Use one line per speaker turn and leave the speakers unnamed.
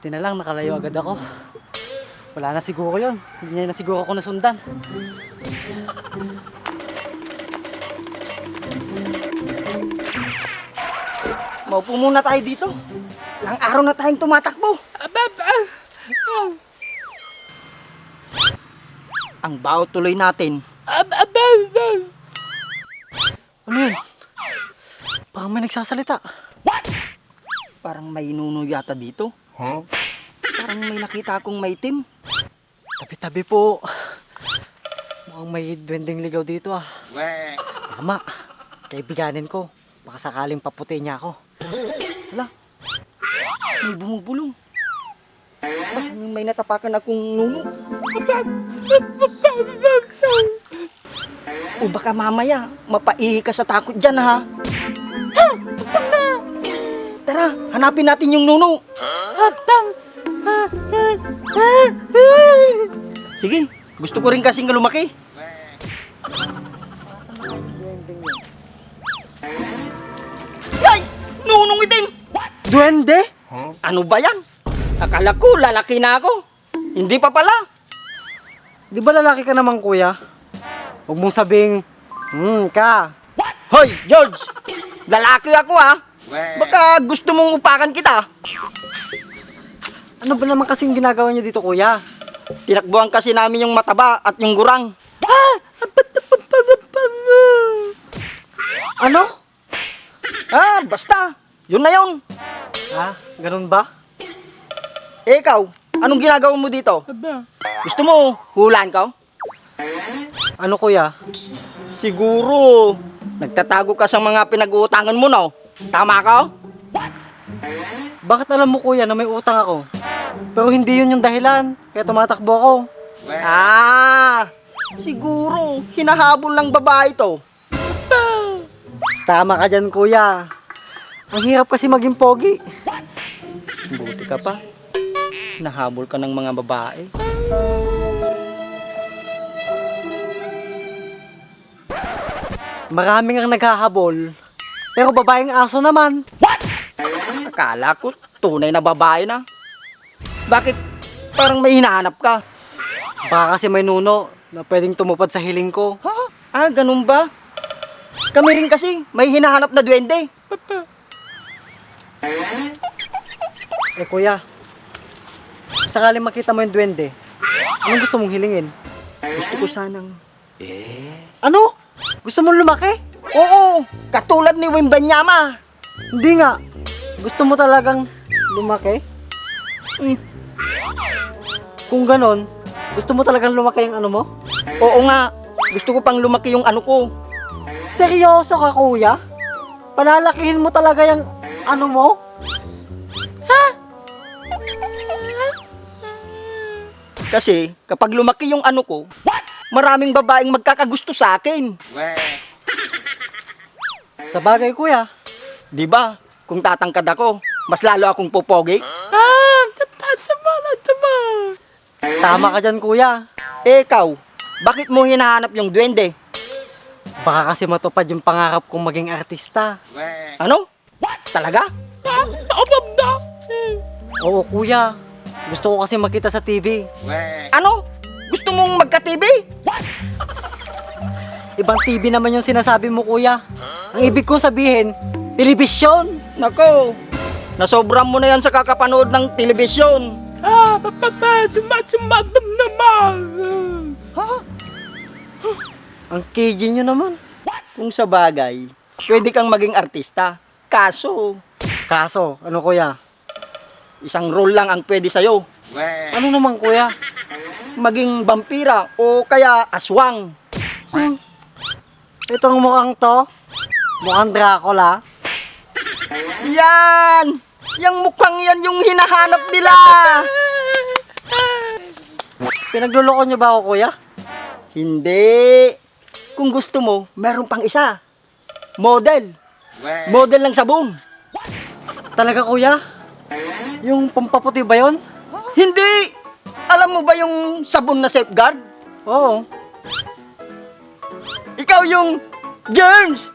Buti na lang nakalayo agad ako. Wala na siguro yun. Hindi niya na siguro ako nasundan.
Maupo muna tayo dito. Ilang araw na tayong tumatakbo. Ang baho tuloy natin.
Ano yun? Parang may nagsasalita.
Parang may nuno yata dito. Parang may nakita akong maitim.
Tabi-tabi po. Mukhang may duwending ligaw dito ah. Mama, kaibiganin ko. Baka sakaling paputi niya ako.
Hala, may bumubulong. Bakit may natapakan akong nuno? O baka mamaya, mapaihi ka sa takot dyan ha. Tara, hanapin natin yung nuno. Sige, gusto ko rin kasing lumaki. Yay! Nunong itim!
Duwende?
Ano ba yan? Akala ko lalaki na ako. Hindi pa pala.
Di ba lalaki ka naman kuya? Huwag mong sabing, ka.
Hoy, George! Lalaki ako ha. Baka gusto mong upakan kita.
Ano ba naman kasing ginagawa niya dito kuya?
Tinakbuhan kasi namin yung mataba at yung gurang.
Ano?
Basta. Yun na yun.
Ganun ba?
Eh ikaw, anong ginagawa mo dito? Gusto mo hulaan ka?
Ano kuya?
Siguro, nagtatago ka sa mga pinag-uutangan mo, no? Tama ka?
Bakit alam mo kuya na may utang ako? Pero hindi yun yung dahilan, kaya tumatakbo ako.
Siguro, hinahabol ng babae to.
Tama ka dyan kuya. Ang hirap kasi maging pogi.
Buti ka pa. Hinahabol ka ng mga babae.
Maraming ang naghahabol, pero babaeng aso naman.
Akala ko, tunay na babae na. Bakit parang may hinahanap ka?
Baka kasi may nuno na pwedeng tumupad sa hiling ko.
Ganun ba? Kami rin kasi, may hinahanap na duwende.
Eh kuya, sakaling makita mo yung duwende, anong gusto mong hilingin?
Gusto ko sanang...
Ano? Gusto mong lumaki?
Oo, katulad ni Wimbanyama.
Hindi nga. Gusto mo talagang lumaki? Kung ganon, gusto mo talagang lumaki yung ano mo?
Oo nga, gusto ko pang lumaki yung ano ko.
Seryoso ka kuya? Palalakihin mo talaga yung ano mo?
Kasi kapag lumaki yung ano ko, maraming babaeng magkakagusto sa akin.
Sa bagay kuya.
Di ba? Kung tatangkad ako, mas lalo akong popogi.
Tama ka dyan kuya.
Eh ikaw, bakit mo hinahanap yung duwende?
Baka kasi matupad yung pangarap kong maging artista.
Ano? Talaga?
Oo kuya. Gusto ko kasi makita sa TV.
Ano? Gusto mong magka-TV?
Ibang TV naman yung sinasabi mo kuya. Ang ibig kong sabihin, telebisyon.
Nako, nasobram mo na yan sa kakapanood ng telebisyon.
Sumadam naman.
Ang KG nyo naman.
Kung sa bagay, pwede kang maging artista. Kaso,
Ano kuya?
isang role lang ang pwede sa'yo.
Ano naman kuya?
Maging vampira o kaya aswang.
Itong mukhang to, mukhang Dracula.
Yan! Yang mukhang yan yung hinahanap nila!
Pinagluloko nyo ba ako kuya?
Hindi. Kung gusto mo, meron pang isa. Model. Model ng sabon.
Talaga kuya? Yung pampaputi ba yun?
Hindi! Alam mo ba yung sabon na safeguard?
Oo.
Ikaw yung germs!